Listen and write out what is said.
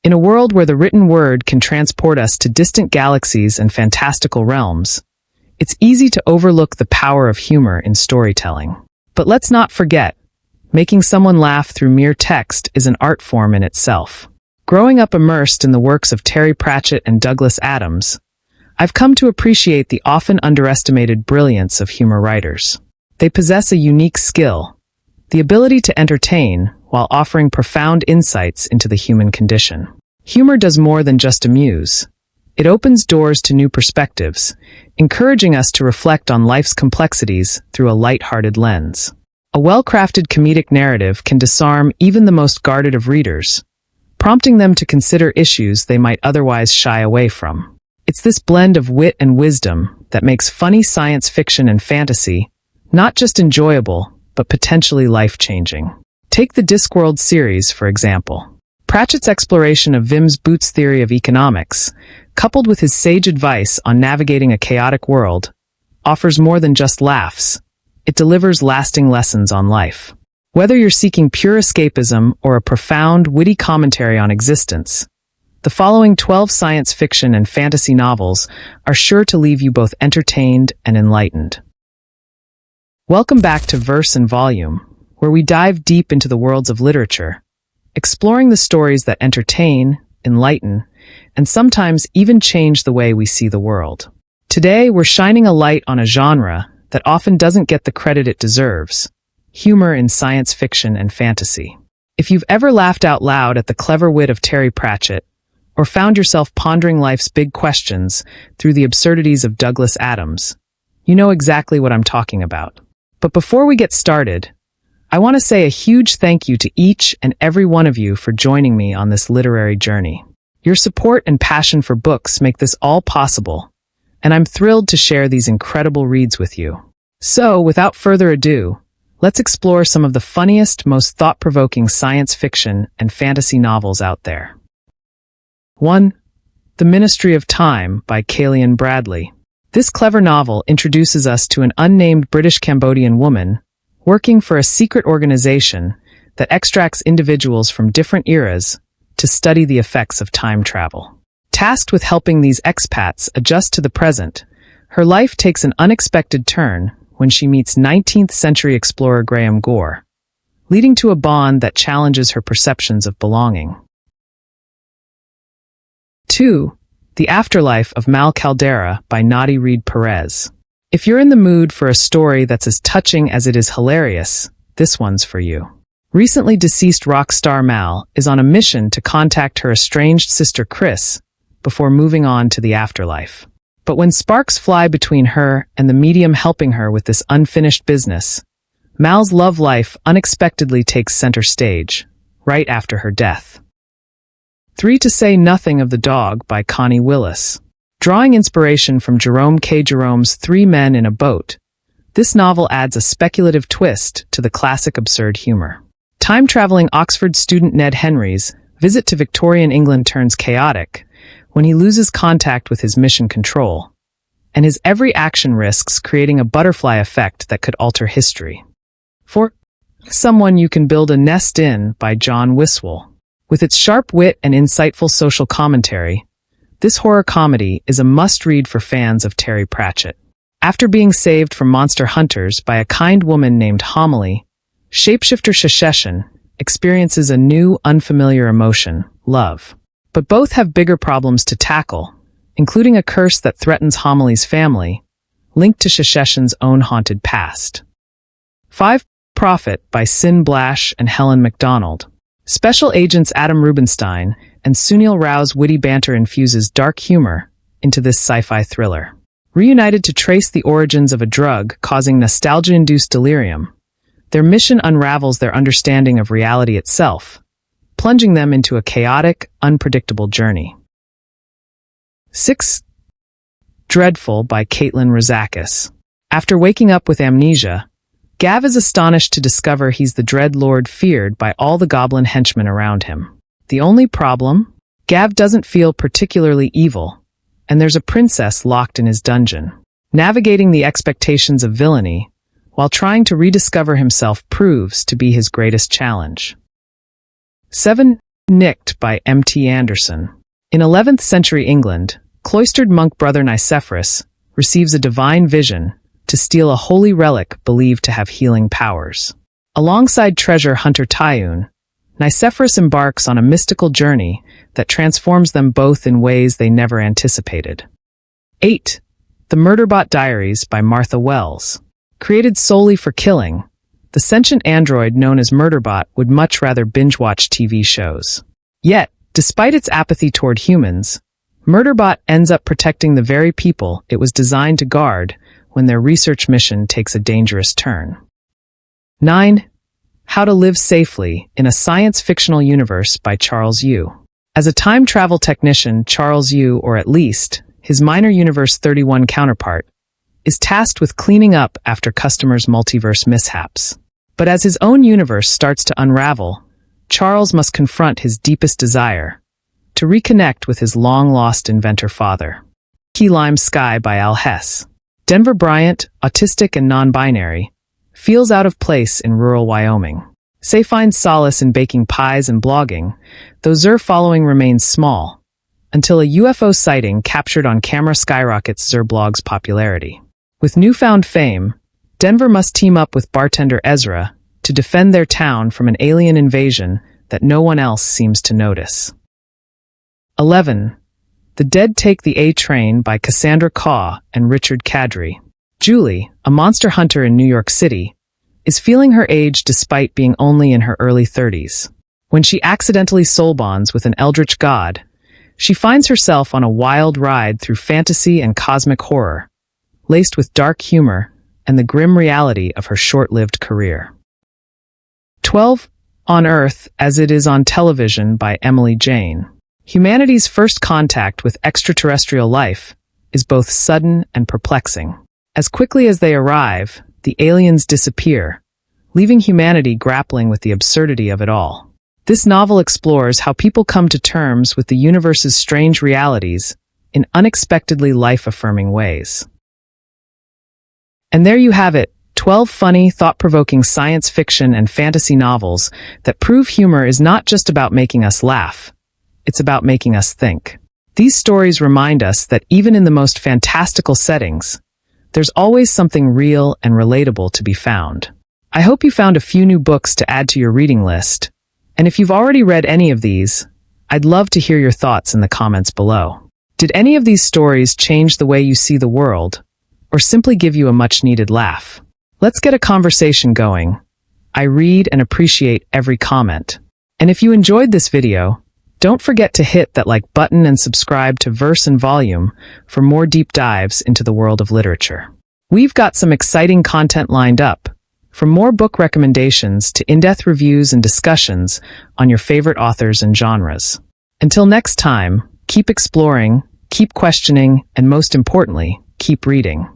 In a world where the written word can transport us to distant galaxies and fantastical realms, it's easy to overlook the power of humor in storytelling. But let's not forget, making someone laugh through mere text is an art form in itself. Growing up immersed in the works of Terry Pratchett and Douglas Adams, I've come to appreciate the often underestimated brilliance of humor writers. They possess a unique skill, the ability to entertain while offering profound insights into the human condition. Humor does more than just amuse. It opens doors to new perspectives, encouraging us to reflect on life's complexities through a light-hearted lens. A well-crafted comedic narrative can disarm even the most guarded of readers, prompting them to consider issues they might otherwise shy away from. It's this blend of wit and wisdom that makes funny science fiction and fantasy not just enjoyable, but potentially life-changing. Take the Discworld series, for example. Pratchett's exploration of Wim's Boots' theory of economics, coupled with his sage advice on navigating a chaotic world, offers more than just laughs. It delivers lasting lessons on life. Whether you're seeking pure escapism or a profound, witty commentary on existence, the following 12 science fiction and fantasy novels are sure to leave you both entertained and enlightened. Welcome back to Verse and Volume, where we dive deep into the worlds of literature, exploring the stories that entertain, enlighten, and sometimes even change the way we see the world. Today, we're shining a light on a genre that often doesn't get the credit it deserves: humor in science fiction and fantasy. If you've ever laughed out loud at the clever wit of Terry Pratchett, or found yourself pondering life's big questions through the absurdities of Douglas Adams, you know exactly what I'm talking about. But before we get started, I want to say a huge thank you to each and every one of you for joining me on this literary journey. Your support and passion for books make this all possible, and I'm thrilled to share these incredible reads with you. So, without further ado, let's explore some of the funniest, most thought-provoking science fiction and fantasy novels out there. 1. The Ministry of Time by Kalian Bradley. This clever novel introduces us to an unnamed British-Cambodian woman working for a secret organization that extracts individuals from different eras to study the effects of time travel. Tasked with helping these expats adjust to the present, her life takes an unexpected turn when she meets 19th century explorer Graham Gore, leading to a bond that challenges her perceptions of belonging. 2. The Afterlife of Mal Caldera by Nadi Reed Perez. If you're in the mood for a story that's as touching as it is hilarious, this one's for you. Recently deceased rock star Mal is on a mission to contact her estranged sister Chris before moving on to the afterlife. But when sparks fly between her and the medium helping her with this unfinished business, Mal's love life unexpectedly takes center stage, right after her death. 3. To Say Nothing of the Dog by Connie Willis. Drawing inspiration from Jerome K. Jerome's Three Men in a Boat, this novel adds a speculative twist to the classic absurd humor. Time-traveling Oxford student Ned Henry's visit to Victorian England turns chaotic when he loses contact with his mission control, and his every action risks creating a butterfly effect that could alter history. 4. Someone You Can Build a Nest In by John Wiswell. With its sharp wit and insightful social commentary, this horror comedy is a must-read for fans of Terry Pratchett. After being saved from monster hunters by a kind woman named Homily, shapeshifter Shasheshan experiences a new, unfamiliar emotion, love. But both have bigger problems to tackle, including a curse that threatens Homily's family, linked to Shasheshan's own haunted past. 5. Prophet by Sin Blash and Helen MacDonald. Special agents Adam Rubinstein and Sunil Rao's witty banter infuses dark humor into this sci-fi thriller. Reunited to trace the origins of a drug causing nostalgia-induced delirium, their mission unravels their understanding of reality itself, plunging them into a chaotic, unpredictable journey. 6. Dreadful by Caitlin Rozakis. After waking up with amnesia, Gav is astonished to discover he's the Dread Lord feared by all the goblin henchmen around him. The only problem? Gav doesn't feel particularly evil, and there's a princess locked in his dungeon. Navigating the expectations of villainy while trying to rediscover himself proves to be his greatest challenge. 7. Nicked by M.T. Anderson. In 11th century England, cloistered monk brother Nicephorus receives a divine vision to steal a holy relic believed to have healing powers. Alongside treasure hunter Tayun, Nicephorus embarks on a mystical journey that transforms them both in ways they never anticipated. 8. The Murderbot Diaries by Martha Wells. Created solely for killing, the sentient android known as Murderbot would much rather binge-watch TV shows. Yet, despite its apathy toward humans, Murderbot ends up protecting the very people it was designed to guard when their research mission takes a dangerous turn. 9. How to Live Safely in a Science-Fictional Universe by Charles Yu. As a time travel technician, Charles Yu, or at least his Minor Universe 31 counterpart, is tasked with cleaning up after customers' multiverse mishaps. But as his own universe starts to unravel, Charles must confront his deepest desire, to reconnect with his long-lost inventor father. Key Lime Sky by Al Hess. Denver Bryant, autistic and non-binary, feels out of place in rural Wyoming. Say finds solace in baking pies and blogging, though Zur following remains small, until a UFO sighting captured on camera skyrockets Zur blog's popularity. With newfound fame, Denver must team up with bartender Ezra to defend their town from an alien invasion that no one else seems to notice. 11. The Dead Take the A-Train by Cassandra Kaw and Richard Kadri. Julie, a monster hunter in New York City, is feeling her age despite being only in her early 30s. When she accidentally soul bonds with an eldritch god, she finds herself on a wild ride through fantasy and cosmic horror, laced with dark humor and the grim reality of her short-lived career. 12. On Earth as It Is on Television by Emily Jane. Humanity's first contact with extraterrestrial life is both sudden and perplexing. As quickly as they arrive, the aliens disappear, leaving humanity grappling with the absurdity of it all. This novel explores how people come to terms with the universe's strange realities in unexpectedly life-affirming ways. And there you have it, 12 funny, thought-provoking science fiction and fantasy novels that prove humor is not just about making us laugh, it's about making us think. These stories remind us that even in the most fantastical settings, there's always something real and relatable to be found. I hope you found a few new books to add to your reading list, and if you've already read any of these, I'd love to hear your thoughts in the comments below. Did any of these stories change the way you see the world, or simply give you a much-needed laugh? Let's get a conversation going. I read and appreciate every comment. And if you enjoyed this video, don't forget to hit that like button and subscribe to Verse and Volume for more deep dives into the world of literature. We've got some exciting content lined up, from more book recommendations to in-depth reviews and discussions on your favorite authors and genres. Until next time, keep exploring, keep questioning, and most importantly, keep reading.